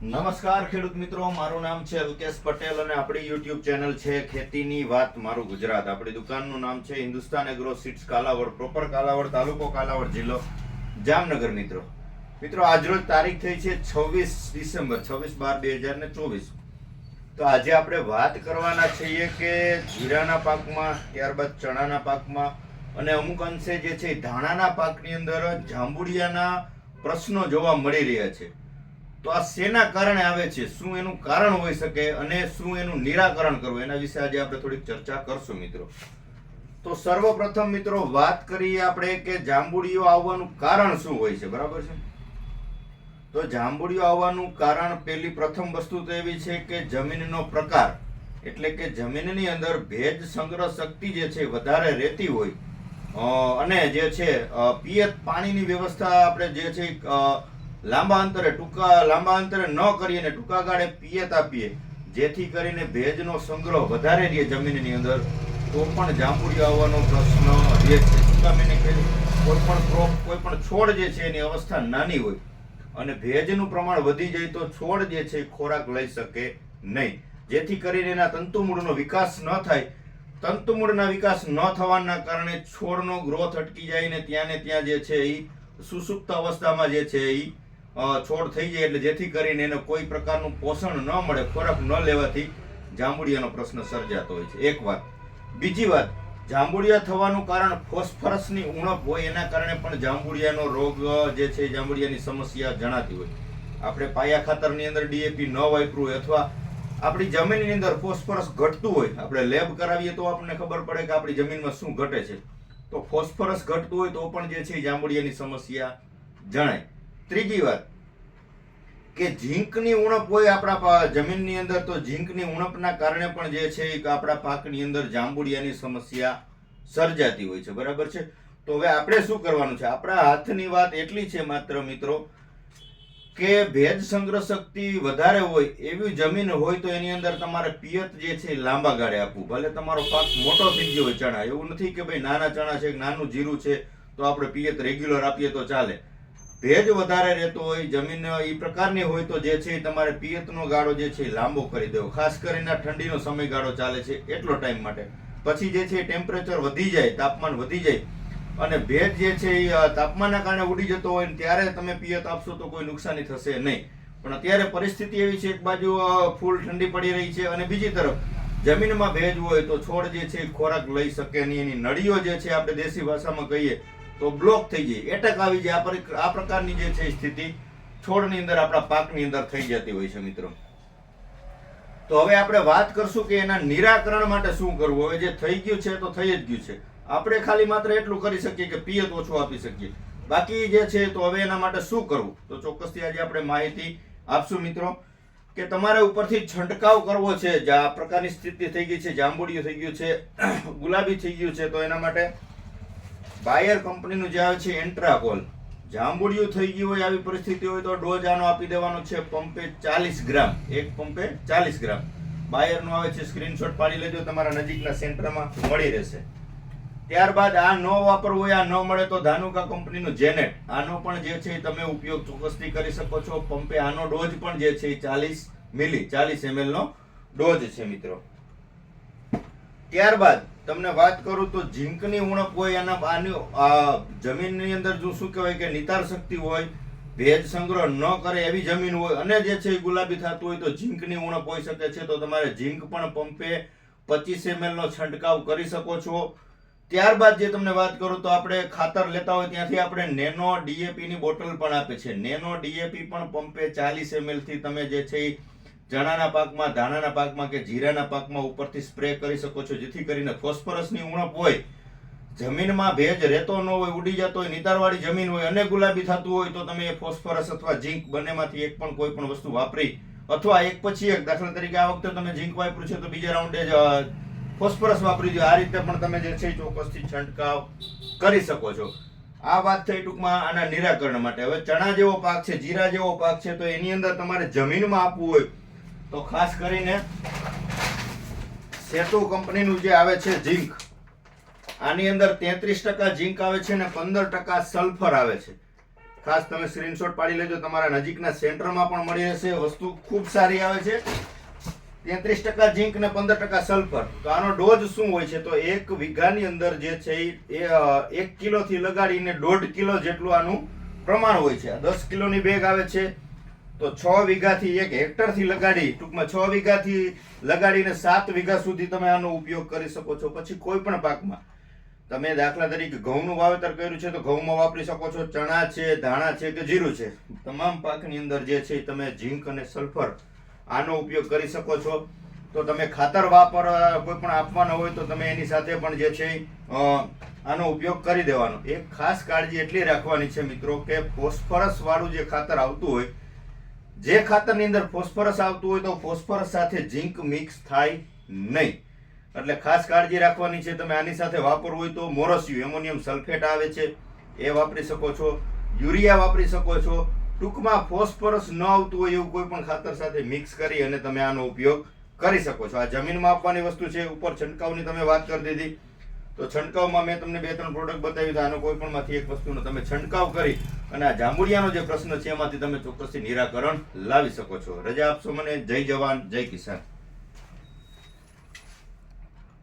નમસ્કાર ખેડૂત મિત્રો, મારું નામ છે અલ્કેશ પટેલ અને આપણી યુટ્યુબ ચેનલ છે ખેતીની વાત મારું ગુજરાત. આપણી દુકાનનું નામ છે Hindustan agro seeds Kalavad, proper Kalavad, તાલુકો કાલાવડ, જિલ્લો જામનગર. મિત્રો આજરોજ તારીખ થઈ છે 26 ડિસેમ્બર 26/12/2024. તો આજે આપણે વાત કરવાના છીએ કે જીરાના પાકમાં, ત્યારબાદ ચણાના પાકમાં અને અમુક અંશે જે છે ધાણાના પાકની અંદર જાંબુડિયાના પ્રશ્નો જોવા મળી રહ્યા છે. તો આ શેના કારણે આવે છે, શું એનું કારણ હોઈ શકે અને શું એનું નિરાકરણ કરવું, એના વિશે આજે આપણે થોડીક ચર્ચા કરશું મિત્રો. તો સર્વપ્રથમ મિત્રો વાત કરીએ આપણે કે જાંબુડિયો આવવાનું કારણ શું હોય છે, બરાબર છે. તો જાંબુડિયો આવવાનું કારણ પહેલી પ્રથમ વસ્તુ તો એવી છે કે જમીનનો પ્રકાર, એટલે કે જમીનની અંદર ભેજ સંગ્રહ શક્તિ જે છે વધારે રહેતી હોય અને જે છે પિયત પાણીની વ્યવસ્થા આપણે જે છે લાંબા અંતરે ન કરીને ટૂંકા ગાળે પિયત આપીએ, જેથી કરીને ભેજનો સંગ્રહ વધારે રહે જમીનની અંદર, તો પણ જાંબુડિયો આવવાનો પ્રશ્ન રહે છે. કોઈ પણ ક્રોપ, કોઈ પણ છોડ જે છે એની અવસ્થા નાની હોય અને ભેજનું પ્રમાણ વધી જાય તો છોડ જે છે ખોરાક લઈ શકે નહીં, જેથી કરીને એના તંતુમૂળનો વિકાસ ન થાય. તંતુમૂળના વિકાસ ન થવાના કારણે છોડનો ગ્રોથ અટકી જાય ને ત્યાં જે છે એ સુસુપ્ત અવસ્થામાં જે છે એ છોડ થઈ જાય, એટલે જેથી કરીને એને કોઈ પ્રકારનું પોષણ ન મળે, ખોરાક ન લેવાથી જાંબુડિયાનો પ્રશ્ન સર્જાતો હોય છે. એક વાત. બીજી વાત, જાંબુડિયા થવાનું કારણ ફોસ્ફરસની ઉણપ હોય, એના કારણે પણ જાંબુડિયાનો રોગ જે છે જાંબુડિયાની સમસ્યા જણાતી હોય. આપણે પાયા ખાતરની અંદર ડીએપી ન વાપરવું હોય અથવા આપણી જમીનની અંદર ફોસ્ફરસ ઘટતું હોય, આપણે લેબ કરાવીએ તો આપણને ખબર પડે કે આપણી જમીનમાં શું ઘટે છે. તો ફોસ્ફરસ ઘટતું હોય તો પણ જે છે જાંબુડિયાની સમસ્યા જણાય. ત્રીજી વાત કે ઝીંકની ઉણપ હોય આપણા જમીનની અંદર, તો ઝીંકની ઉણપના કારણે પણ જે છે આપણા પાકની અંદર જાંબુડિયાની સમસ્યા સર્જાતી હોય છે, બરાબર છે. તો હવે આપણે શું કરવાનું છે, આપણા હાથની વાત એટલી છે માત્ર મિત્રો કે ભેજ સંગ્રહ શક્તિ વધારે હોય એવી જમીન હોય તો એની અંદર તમારે પિયત જે છે લાંબા ગાળે આપવું. ભલે તમારો પાક મોટો થઈ ગયો હોય ચણા, એવું નથી કે ભાઈ નાના ચણા છે, નાનું જીરું છે તો આપણે પિયત રેગ્યુલર આપીએ તો ચાલે. ભેજ વધારે રહેતો હોય, જમીન એ પ્રકારની હોય તો જે છે તમારે પિયતનો ગાળો જે છે લાંબો કરી દેવો. ખાસ કરીને ઠંડીનો સમયગાળો ચાલે છે એટલો ટાઈમ માટે. પછી જે છે ટેમ્પરેચર વધી જાય, તાપમાન વધી જાય અને ભેજ જે છે એ તાપમાનના કારણે ઉડી જતો હોય ત્યારે તમે પિયત આપશો તો કોઈ નુકસાની થશે નહીં. પણ અત્યારે પરિસ્થિતિ એવી છે, એક બાજુ ફૂલ ઠંડી પડી રહી છે અને બીજી તરફ જમીનમાં ભેજ હોય તો છોડ જે છે ખોરાક લઈ શકે નહીં. એની નળીઓ જે છે આપણે દેશી ભાષામાં કહીએ તો બ્લોક થઈ જાય, એટક આવી જાય. આ પ્રકારની જે છે સ્થિતિ છોડની અંદર, આપણા પાકની અંદર થઈ જતી હોય છે મિત્રો. તો હવે આપણે વાત કરશું કે એના નિરાકરણ માટે શું કરવું. હવે જે થઈ ગયું છે તો થઈ જ ગયું છે, આપણે ખાલી માત્ર એટલું કરી શકીએ કે પિયત ઓછું આપી શકીએ. બાકી જે છે તો હવે એના માટે શું કરવું, તો ચોક્કસથી આજે આપણે માહિતી આપશું મિત્રો કે તમારે ઉપરથી છંટકાવ કરવો છે. આ પ્રકારની સ્થિતિ થઈ ગઈ છે, જાંબુડિયું થઈ ગયું છે, ગુલાબી થઈ ગયું છે, તો એના માટે બાયર કંપનીનું જે આવે છે એન્ટ્રાકોલ, જાંબુડિયું થઈ ગયું હોય આવી પરિસ્થિતિ હોય તો ડોઝ આનો આપી દેવાનો છે પંપે 40 ગ્રામ, એક પંપે 40 ગ્રામ. બાયરનો આવે છે, સ્ક્રીનશોટ પાડી લેજો, તમારા નજીકના સેન્ટરમાં મળી રહેશે. ત્યારબાદ આ ન વાપરવું હોય, આ ન મળે તો ધાનુકા કંપનીનું જેનેટ, આનો પણ જે છે તમે ઉપયોગ ચોક્કસથી કરી શકો છો. પંપે આનો ડોઝ પણ જે છે 40 મિલી 40 ml નો ડોઝ છે મિત્રો. ત્યારબાદ તમને વાત કરું તો ઝીંકની ઉણપ હોય, આની જમીનની અંદર જો શું કહેવાય કે નિતાર શક્તિ હોય, ભેજ સંગ્રહ ન કરે એવી જમીન હોય અને જે છે ગુલાબી થતું હોય તો ઝીંકની ઉણપ હોઈ શકે છે. તો તમારે ઝીંક પણ પંપે 25 ml નો છંટકાવ કરી શકો છો. ત્યારબાદ જે તમને વાત કરું તો આપણે ખાતર લેતા હોય ત્યાંથી આપણે નેનો ડીએપી ની બોટલ પણ આપે છે. નેનો ડીએપી પણ પંપે 40 ml થી તમે જે છે ચણાના પાકમાં, ધાણાના પાકમાં કે જીરાના પાકમાં ઉપરથી સ્પ્રે કરી શકો છો, જેથી કરીને ફોસ્ફરસની ઉણપ હોય, જમીનમાં ભેજ રહેતો ન હોય, ઉડી જતો હોય, નિતારવાળી જમીન હોય અને ગુલાબી થતું હોય તો તમે ફોસ્ફરસ અથવા ઝીંક બંનેમાંથી એક પણ કોઈ પણ વસ્તુ વાપરી અથવા એક પછી એક, દાખલા તરીકે આ વખતે તમે ઝીંક વાપર્યું છે તો બીજા રાઉન્ડે જ ફોસ્ફરસ વાપરી દો. આ રીતે પણ તમે જે છે ચોક્કસથી છંટકાવ કરી શકો છો. આ વાત થઈ ટૂંકમાં આના નિરાકરણ માટે. હવે ચણા જેવો પાક છે, જીરા જેવો પાક છે, તો એની અંદર તમારે જમીનમાં આપવું હોય તો ખાસ કરીને સેતુ કંપનીનું જે આવે છે ઝીંક, આની અંદર 33% ઝીંક આવે છે અને 15% સલ્ફર આવે છે. ખાસ તમે સ્ક્રીનશોટ પાડી લેજો. તમારા નજીકના સેન્ટરમાં પણ મળી રહેશે. વસ્તુ ખૂબ સારી આવે છે. 33% ઝીંક ને 15% સલ્ફર. તો આનો ડોઝ શું હોય છે? તો 1 વીઘાની અંદર જે છે એ 1 કિલોથી લગાડીને 1.5 કિલો જેટલું આનું પ્રમાણ હોય છે. 10 કિલોની બેગ આવે છે. તો 6 વીઘાથી 1 હેક્ટરથી લગાડી, ટૂંકમાં 6 વીઘાથી લગાડીને 7 વીઘા સુધી તમે આનો ઉપયોગ કરી શકો છો. પછી કોઈ પણ પાકમાં તમે દાખલા તરીકે ઘઉંનું વાવેતર કર્યું છે તો ઘઉંમાં વાપરી શકો છો. ચણા છે, ધાણા છે કે જીરું છે, તમામ પાકની અંદર જે છે તમે ઝીંક અને સલ્ફર આનો ઉપયોગ કરી શકો છો. તો તમે ખાતર કોઈ પણ આપવાના હોય તો તમે એની સાથે પણ જે છે આનો ઉપયોગ કરી દેવાનો. એક ખાસ કાળજી એટલી રાખવાની છે મિત્રો કે ફોસ્ફરસ વાળું જે ખાતર આવતું હોય, જે ખાતરની અંદર ફોસ્ફરસ આવતું હોય તો ફોસ્ફરસ સાથે ઝીંક મિક્સ થાય નહીં. એટલે ખાસ કાળજી રાખવાની છે. તમે આની સાથે વાપરવું હોય તો મોરસિયું એમોનિયમ સલ્ફેટ આવે છે એ વાપરી શકો છો. યુરિયા વાપરી શકો છો. ટૂંકમાં ફોસ્ફરસ ન આવતું હોય એવું કોઈ પણ ખાતર સાથે મિક્સ કરી અને તમે આનો ઉપયોગ કરી શકો છો. આ જમીનમાં આપવાની વસ્તુ છે. ઉપર છંટકાવની તમે વાત કરી દીધી. તો છંટકાવમાં મેં તમને 2-3 પ્રોડક્ટ બતાવી તો આનો કોઈ પણ માંથી એક વસ્તુનો તમે છંટકાવ કરી અને આ જાંબુડિયાનો જે પ્રશ્ન છે એમાંથી તમે ચોક્કસથી નિરાકરણ લાવી શકો છો. રજા આપશો મને. જય જવાન, જય કિસાન.